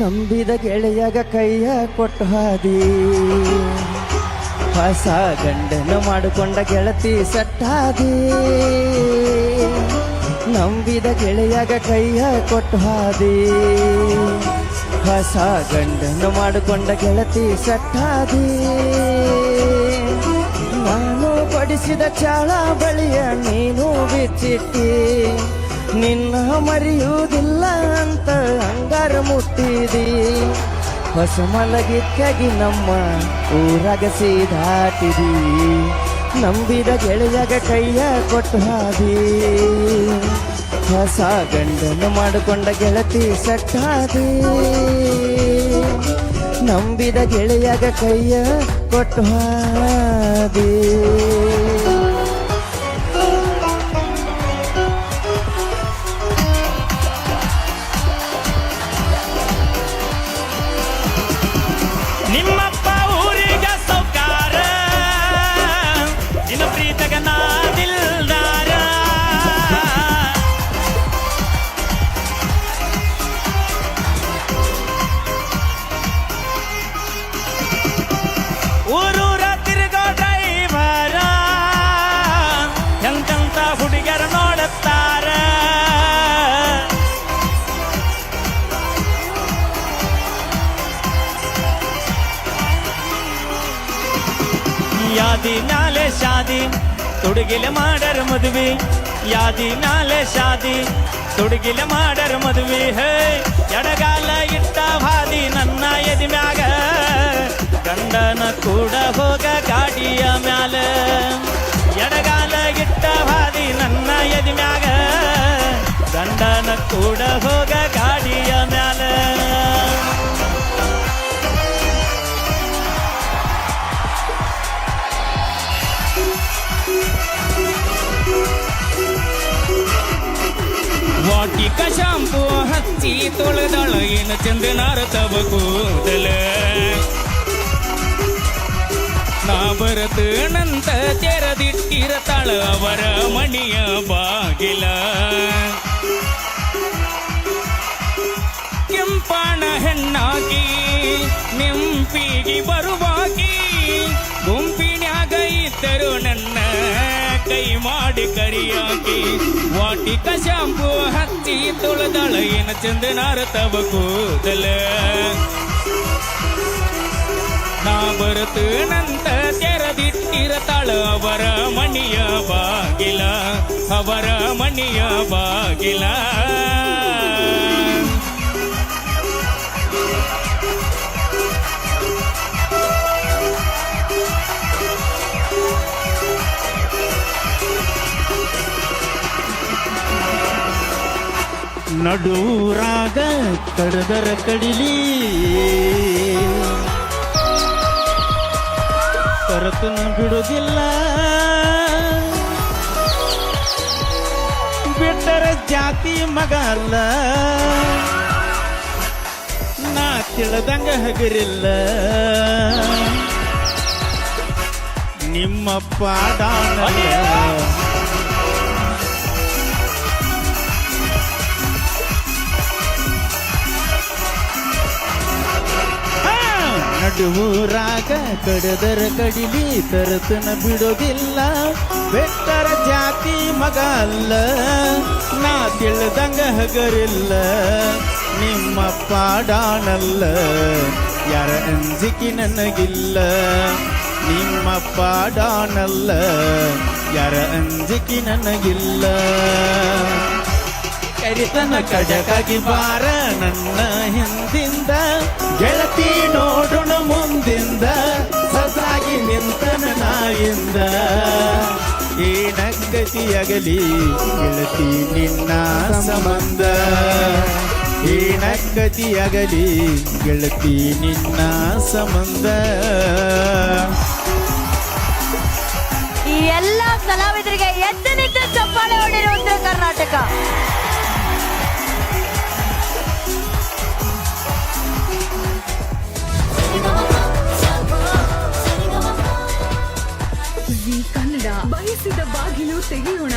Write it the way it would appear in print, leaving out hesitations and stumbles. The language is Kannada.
ನಂಬಿದ ಗೆಳೆಯಾಗ ಕೈಯ ಕೊಟ್ಟು ಹಾದಿ ಹೊಸ ಗಂಡನ ಮಾಡಿಕೊಂಡ ಗೆಳತಿ ಸಟ್ಟಾದಿ ನಂಬಿದ ಗೆಳೆಯಾಗ ಕೈಯ ಕೊಟ್ಟು ಹಾದಿ ಹೊಸ ಗಂಡನ ಮಾಡಿಕೊಂಡ ಗೆಳತಿ ಸಟ್ಟಾದಿ ನಾನು ಬಡಿಸಿದ ಚಾಳ ಬಳಿಯ ನೀನು ಬಿಚ್ಚಿಟ್ಟಿ ನಿನ್ನ ಮರೆಯುವುದಿಲ್ಲ ಅಂತ ಅಂಗಾರ ಮುಟ್ಟಿದಿ ಹೊಸ ಮಲಗಿತ್ತಾಗಿ ನಮ್ಮ ಊರಾಗ ಸೀದಾಟಿದಿ ನಂಬಿದ ಗೆಳೆಯಾಗ ಕೈಯ ಕೊಟ್ಟು ಹಾದಿ ಹೊಸ ಗಂಡನ ಮಾಡಿಕೊಂಡ ಗೆಳತಿ ಸಟ್ಟಾದಿ ನಂಬಿದ ಗೆಳೆಯಾಗ ಕೈಯ ಕೊಟ್ಟು ಹಾದಿ ನಿಮ್ಮಪ್ಪ ಊರಿಗ ಸೌಕಾರ ನಿನ್ನ ಪ್ರೀತಗ ನಾದಿಲ್ದಾರ ಊರೂರ ತಿರುಗೋ ಡ್ರೈವರ ಎಂತೆಂತ ಹುಡುಗರು ನೋಡುತ್ತಾರ ಯಾದಿ ನಾಲೆ ಶಾದಿ ತುಡುಗಿಲೆ ಮಾಡರ ಮದುವೆ ಯಾದಿ ನಾಲೆ ಶಾದಿ ತುಡುಗಿಲೆ ಮಾಡರ ಮದುವೆ ಹೇ ಎಡಗಾಲ ಇಟ್ಟ ಹಾದಿ ನನ್ನ ಎದಿ ಮ್ಯಾಗ ಗಂಡನ ಕೂಡ ಹೋಗ ಗಾಡಿಯ ಮ್ಯಾಲ ಎಡಗಾಲ ಇಟ್ಟ ಹಾದಿ ನನ್ನ ಎದಿ ಮ್ಯಾಗ ಗಂಡನ ಕೂಡ ಹೋಗ ಗಾಡಿಯ ಮ್ಯಾಲ ವಾಟಿಕ ಶಾಂಪು ಹಚ್ಚಿ ತೊಳೆದಳ ಏನು ಚಂದನಾರ ತವ ಕೂದಲ ನಾ ಬರತನಂತ ತೆರೆದಿಟ್ಟಿರತಾಳ ಅವರ ಮಣಿಯ ಬಾಗಿಲ ಕೆಂಪಣ ಹೆಣ್ಣಾಗಿ ನೆಂಪಿಗೆ ಬರುವಾಗಿ ಗುಂಪಿನ್ಯಾಗ ಇದ್ದರು ನನ್ನ ಕೈ ಮಾಡಿ ಕರಿಯಾಕಿ ವಾಟಿಕ ಶಾಂಪು ಹಚ್ಚಿ ತೊಳೆದಳ ಏನ ಚಂದನಾರ ತವ ಕೂದಲ ನಾ ಬರತನಂತ ತೆರೆದಿಟ್ಟಿರತಾಳ ಅವರ ಮಣಿಯ ಬಾಗಿಲ ಅವರ ಮಣಿಯ ಬಾಗಿಲ ನಡೂರಾಗ ಕಡದರ ಕಡಿಲಿ ಕರತನ ಬಿಡುವುದಿಲ್ಲ ಬಿಟ್ಟರ ಜಾತಿ ಮಗ ಅಲ್ಲ ನಾ ತಿಳಿದಂಗ ಹಗರಿಲ್ಲ ನಿಮ್ಮ ಪಾಡಾನಲ್ಲ ನಡುವೂರಾಗ ಕಡದರ ಕಡಿಲಿ ತರತನ ಬಿಡೋದಿಲ್ಲ ಬೆಟ್ಟರ ಜಾತಿ ಮಗ ಅಲ್ಲ ನಾ ತಿಳಿದಂಗ ಹಗರಿಲ್ಲ ನಿಮ್ಮ ಪಾಡಾನಲ್ಲ ಯಾರ ಅಂಜಿಕೆ ನನಗಿಲ್ಲ ನಿಮ್ಮ ಪಾಡಾನಲ್ಲ ಯಾರ ಅಂಜಿಕೆ ನನಗಿಲ್ಲ ಕರಿತನ ಕಡಕಾಗಿ ಬಾರ ನನ್ನ ಹಿಂದಿಂದ ಗೆಳತಿ ನೋಡೋಣ ಮುಂದಿಂದ ಸಸಾಗಿ ನಿಂತನ ನಾಯಿಂದ ಏನಕ್ಕತಿಯಾಗಲಿ ಗೆಳತಿ ನಿನ್ನ ಸಂಬಂಧ ಏನಕ್ಕತಿಯಾಗಲಿ ಗೆಳತಿ ನಿನ್ನ ಸಂಬಂಧ. ಈ ಎಲ್ಲ ಕಲಾವಿದರಿಗೆ ಎದ್ದು ನಿಂತು ಚಪ್ಪಾಳೆ ಹೊಡೆಯುವ ಉತ್ತರ ಕರ್ನಾಟಕ. ಕನ್ನಡ ಬಯಸಿದ ಬಾಗಿಲು ತೆಗೆಯೋಣ.